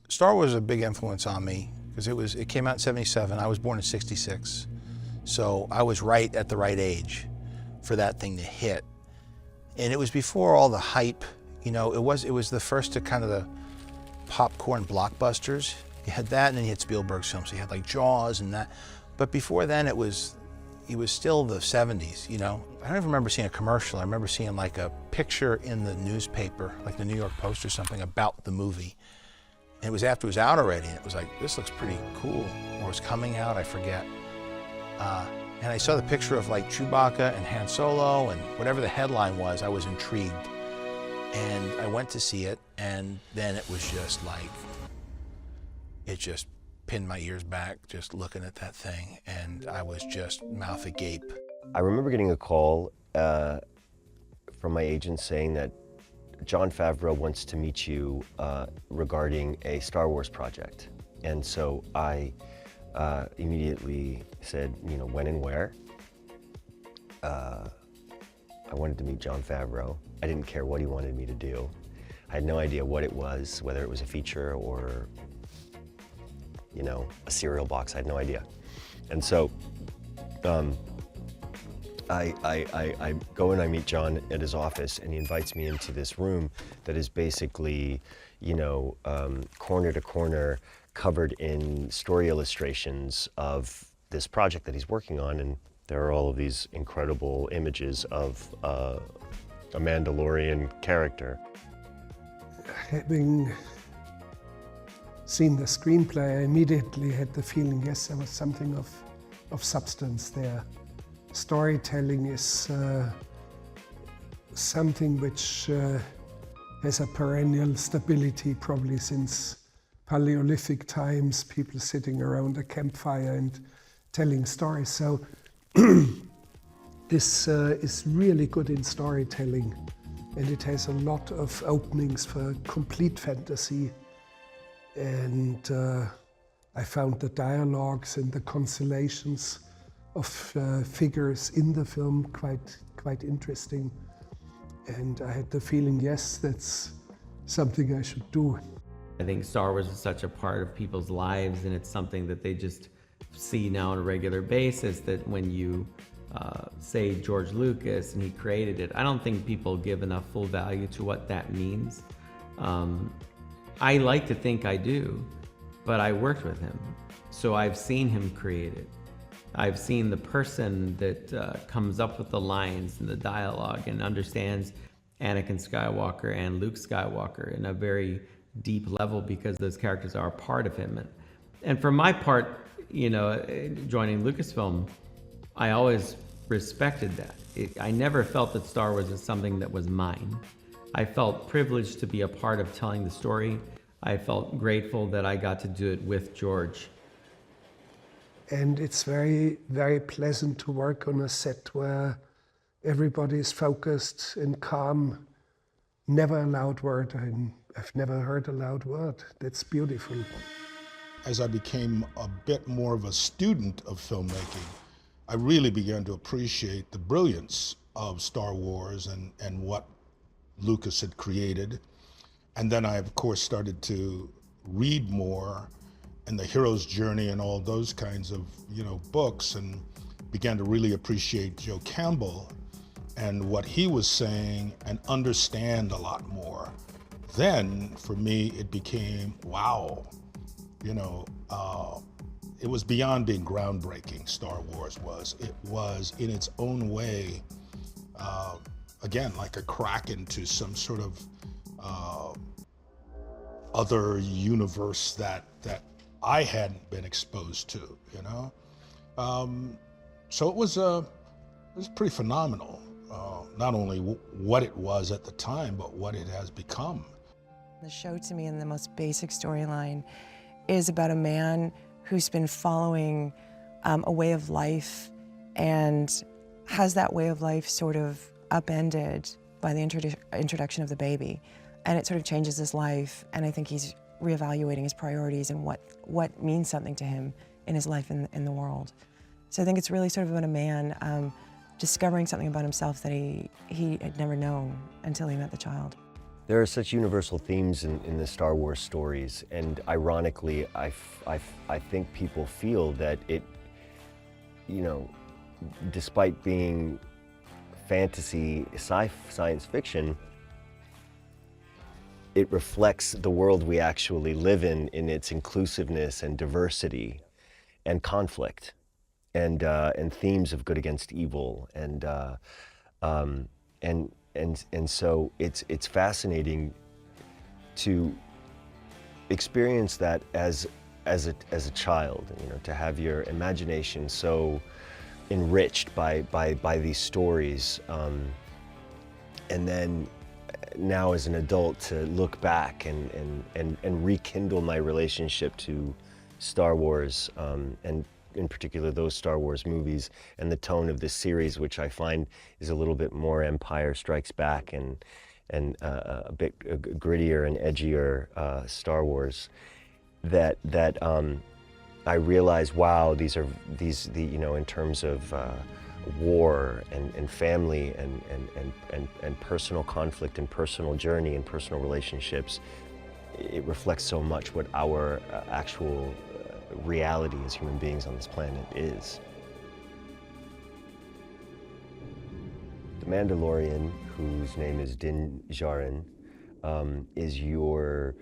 Star Wars was a big influence on me because it came out in '77. I was born in '66, so I was right at the right age for that thing to hit. And it was before all the hype. You know, it was the first to kind of the popcorn blockbusters. You had that, and then you had Spielberg's films. So you had like Jaws and that. But before then, it was still the '70s. You know, I don't even remember seeing a commercial. I remember seeing like a picture in the newspaper, like the New York Post or something, about the movie. And it was after it was out already, and it was like, this looks pretty cool. Or it was coming out, I forget. And I saw the picture of like Chewbacca and Han Solo, and whatever the headline was, I was intrigued. And I went to see it, and then it was just like, it just pinned my ears back just looking at that thing, and I was just mouth agape. I remember getting a call from my agent saying that Jon Favreau wants to meet you regarding a Star Wars project. And so I immediately said, you know, when and where. I wanted to meet Jon Favreau. I didn't care what he wanted me to do. I had no idea what it was, whether it was a feature or, you know, a cereal box. I had no idea. And so I go and I meet Jon at his office, and he invites me into this room that is basically, you know, corner to corner, covered in story illustrations of this project that he's working on. And there are all of these incredible images of a Mandalorian character. Having seen the screenplay, I immediately had the feeling, yes, there was something of substance there. Storytelling is something which has a perennial stability, probably since Paleolithic times, people sitting around a campfire and telling stories. So this is really good in storytelling, and it has a lot of openings for complete fantasy. And I found the dialogues and the constellations of figures in the film quite interesting. And I had the feeling, yes, that's something I should do. I think Star Wars is such a part of people's lives, and it's something that they just see now on a regular basis, that when you say George Lucas and he created it, I don't think people give enough full value to what that means. I like to think I do, but I worked with him, so I've seen him create it. I've seen the person that comes up with the lines and the dialogue and understands Anakin Skywalker and Luke Skywalker in a very deep level, because those characters are a part of him. And for my part, you know, joining Lucasfilm, I always respected that. I never felt that Star Wars was something that was mine. I felt privileged to be a part of telling the story. I felt grateful that I got to do it with George. And it's very, very pleasant to work on a set where everybody is focused and calm. Never a loud word. I've never heard a loud word. That's beautiful. As I became a bit more of a student of filmmaking, I really began to appreciate the brilliance of Star Wars and what Lucas had created. And then I, of course, started to read more, and the hero's journey and all those kinds of, you know, books, and began to really appreciate Joe Campbell and what he was saying and understand a lot more. Then, for me, it became, wow, you know, it was beyond being groundbreaking, Star Wars was. It was, in its own way, again, like a crack into some sort of other universe that I hadn't been exposed to, you know? So it was pretty phenomenal, not only what it was at the time, but what it has become. The show, to me, in the most basic storyline, is about a man who's been following a way of life and has that way of life sort of upended by the introduction of the baby. And it sort of changes his life, and I think he's reevaluating his priorities and what means something to him in his life in the world. So I think it's really sort of about a man discovering something about himself that he had never known until he met the child. There are such universal themes in the Star Wars stories, and ironically, I think people feel that it, you know, despite being fantasy, science fiction, it reflects the world we actually live in its inclusiveness and diversity and conflict and themes of good against evil and so it's fascinating to experience that as a child, you know, to have your imagination so enriched by these stories, and then now as an adult to look back and rekindle my relationship to Star Wars, and in particular those Star Wars movies and the tone of this series, which I find is a little bit more Empire Strikes Back and a bit grittier and edgier Star Wars. That I realize, wow, these you know, in terms of war and family and personal conflict and personal journey and personal relationships, it reflects so much what our actual reality as human beings on this planet is. The Mandalorian, whose name is Din Djarin, is your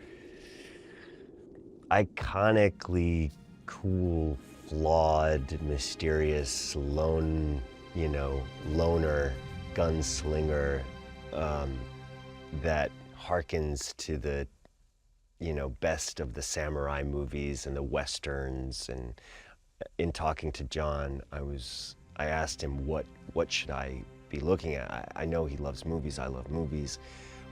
iconically cool, flawed, mysterious, loner, gunslinger, that harkens to the, best of the samurai movies and the westerns. And in talking to John, I asked him what should I be looking at. I know he loves movies, I love movies.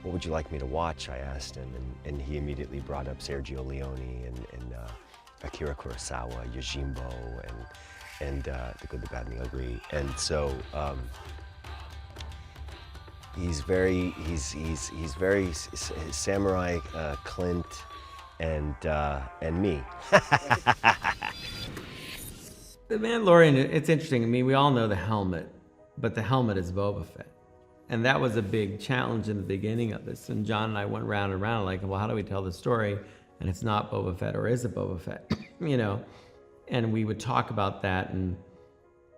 What would you like me to watch? I asked him, and he immediately brought up Sergio Leone and Akira Kurosawa, Yojimbo, and The Good, the Bad, and the Ugly. And so he's very samurai, Clint, and me. The Mandalorian, it's interesting. I mean, we all know the helmet, but the helmet is Boba Fett. And that was a big challenge in the beginning of this. And John and I went round and round like, well, how do we tell the story? And it's not Boba Fett, or is it Boba Fett? And we would talk about that. And,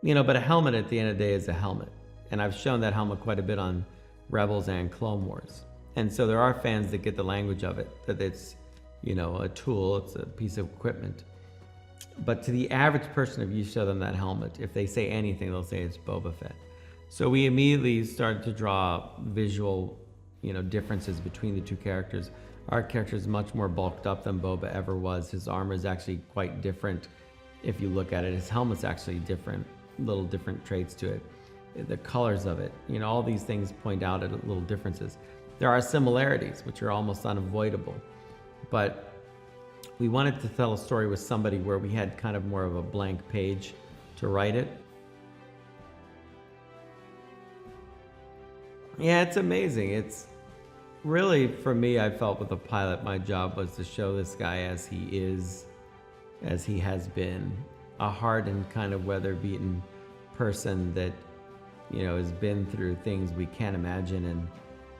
but a helmet at the end of the day is a helmet. And I've shown that helmet quite a bit on Rebels and Clone Wars. And so there are fans that get the language of it, that it's, a tool, it's a piece of equipment. But to the average person, if you show them that helmet, if they say anything, they'll say it's Boba Fett. So we immediately started to draw visual, differences between the two characters. Our character is much more bulked up than Boba ever was. His armor is actually quite different if you look at it. His helmet's actually different, little different traits to it. The colors of it, all these things point out at little differences. There are similarities, which are almost unavoidable. But we wanted to tell a story with somebody where we had kind of more of a blank page to write it. Yeah, it's amazing. It's really, for me, I felt with the pilot, my job was to show this guy as he is, as he has been, a hardened kind of weather-beaten person that, has been through things we can't imagine and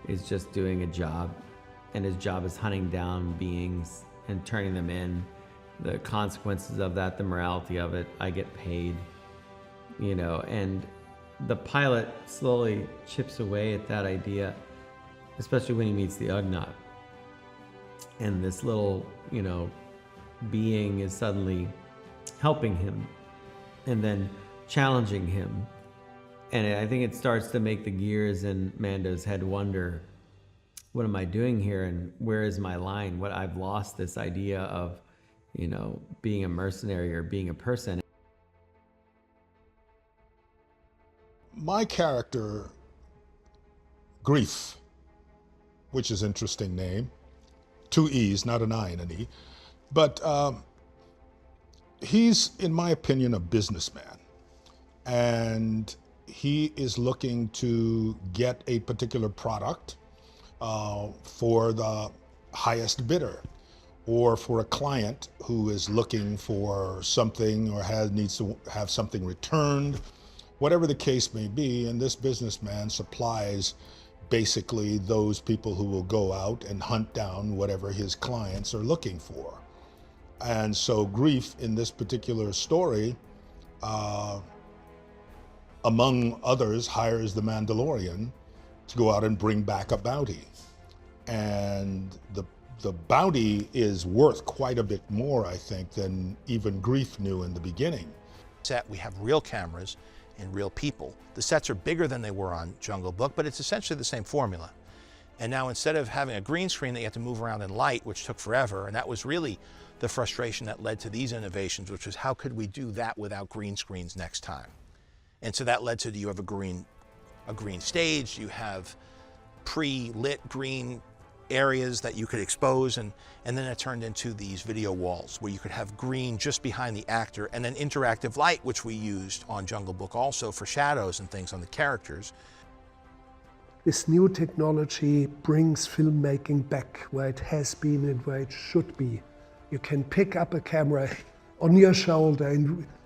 is just doing a job. And his job is hunting down beings and turning them in. The consequences of that, the morality of it, I get paid, and the pilot slowly chips away at that idea, especially when he meets the Ugnaught. And this little, being is suddenly helping him and then challenging him. And I think it starts to make the gears in Mando's head wonder, what am I doing here and where is my line? What I've lost this idea of, being a mercenary or being a person. My character, Grief, which is an interesting name, 2 E's, not an I and an E, but he's, in my opinion, a businessman, and he is looking to get a particular product for the highest bidder, or for a client who is looking for something or needs to have something returned. Whatever the case may be, and this businessman supplies basically those people who will go out and hunt down whatever his clients are looking for. And so Grief in this particular story, among others, hires the Mandalorian to go out and bring back a bounty. And the bounty is worth quite a bit more, I think, than even Grief knew in the beginning. Set, we have real cameras and real people. The sets are bigger than they were on Jungle Book, but it's essentially the same formula. And now instead of having a green screen that you have to move around in light, which took forever, and that was really the frustration that led to these innovations, which was how could we do that without green screens next time? And so that led to you have a green stage, you have pre-lit green areas that you could expose, and then it turned into these video walls where you could have green just behind the actor, and then interactive light, which we used on Jungle Book also for shadows and things on the characters. This new technology brings filmmaking back where it has been and where it should be. You can pick up a camera on your shoulder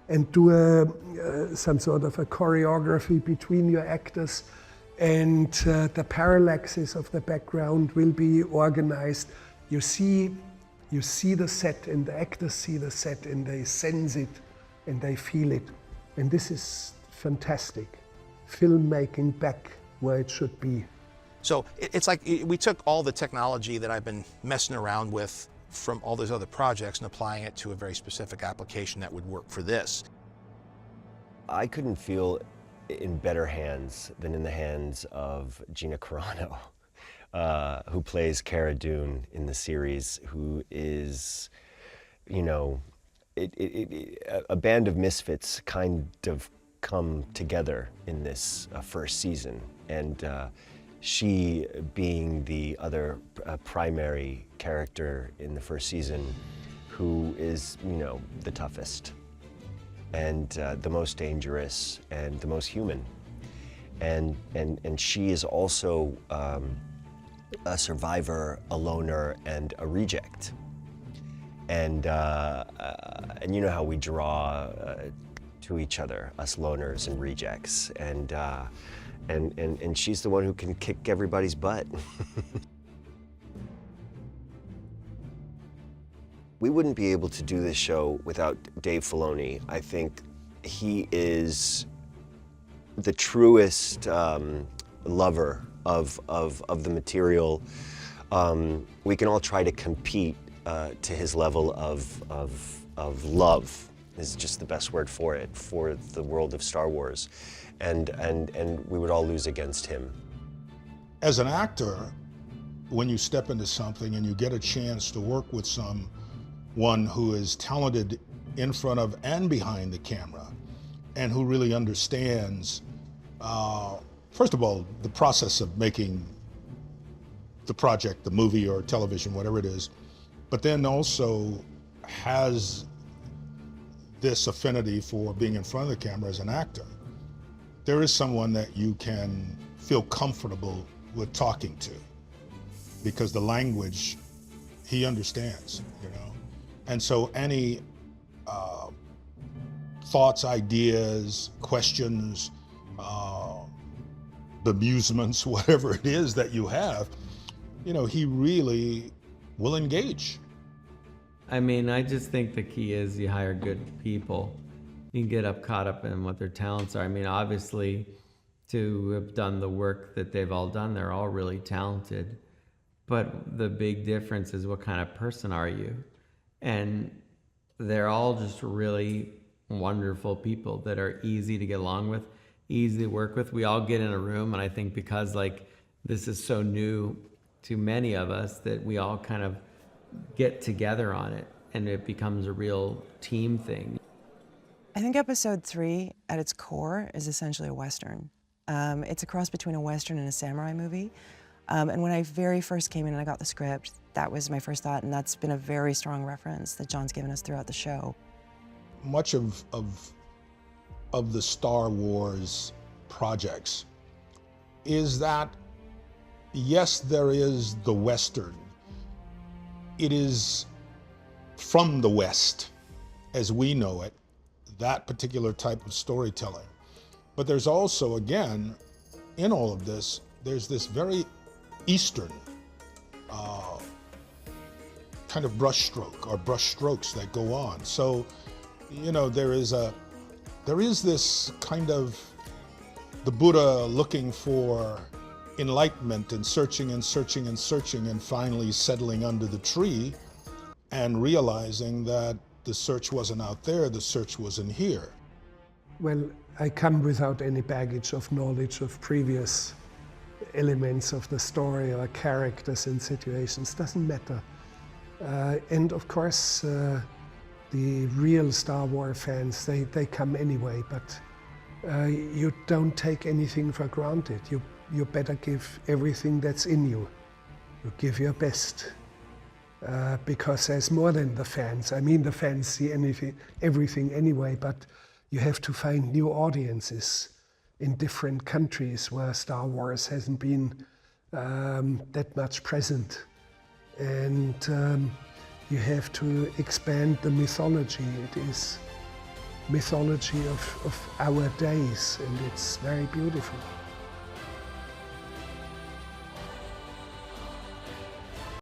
and do some sort of a choreography between your actors, and the parallaxes of the background will be organized. You see the set, and the actors see the set, and they sense it and they feel it. And this is fantastic. Filmmaking back where it should be. So it's like we took all the technology that I've been messing around with from all those other projects and applying it to a very specific application that would work for this. I couldn't feel in better hands than in the hands of Gina Carano, who plays Cara Dune in the series, who is, you know, a band of misfits kind of come together in this first season. And she being the other primary character in the first season, who is, you know, the toughest and the most dangerous and the most human. And she is also a survivor, a loner, and a reject. And you know how we draw to each other, us loners and rejects. And she's the one who can kick everybody's butt. We wouldn't be able to do this show without Dave Filoni. I think he is the truest lover of the material. We can all try to compete to his level of love, is just the best word for it, for the world of Star Wars. And we would all lose against him. As an actor, when you step into something and you get a chance to work with someone who is talented in front of and behind the camera, and who really understands, first of all, the process of making the project, the movie or television, whatever it is, but then also has this affinity for being in front of the camera as an actor, there is someone that you can feel comfortable with talking to, because the language he understands, you know? And so any thoughts, ideas, questions, bemusements, whatever it is that you have, you know, he really will engage. I mean, I just think the key is you hire good people. You can get caught up in what their talents are. I mean, obviously, to have done the work that they've all done, they're all really talented. But the big difference is what kind of person are you? And they're all just really wonderful people that are easy to get along with, easy to work with. We all get in a room, and I think because like this is so new to many of us, that we all kind of get together on it, and it becomes a real team thing. I think episode 3 at its core is essentially a Western. It's a cross between a Western and a samurai movie. And when I very first came in and I got the script, that was my first thought, and that's been a very strong reference that John's given us throughout the show. Much of the Star Wars projects is that, yes, there is the Western. It is from the West, as we know it, that particular type of storytelling. But there's also, again, in all of this, there's this very Eastern kind of brushstroke or brushstrokes that go on. So, you know, there is this kind of the Buddha looking for enlightenment and searching and searching and searching and finally settling under the tree and realizing that the search wasn't out there, the search was in here. Well, I come without any baggage of knowledge of previous elements of the story or characters and situations, doesn't matter. And of course, the real Star Wars fans, they come anyway, but you don't take anything for granted. You better give everything that's in you. You give your best. Because there's more than the fans. I mean, the fans see everything anyway, but you have to find new audiences in different countries where Star Wars hasn't been that much present. And you have to expand the mythology. It is mythology of our days, and it's very beautiful.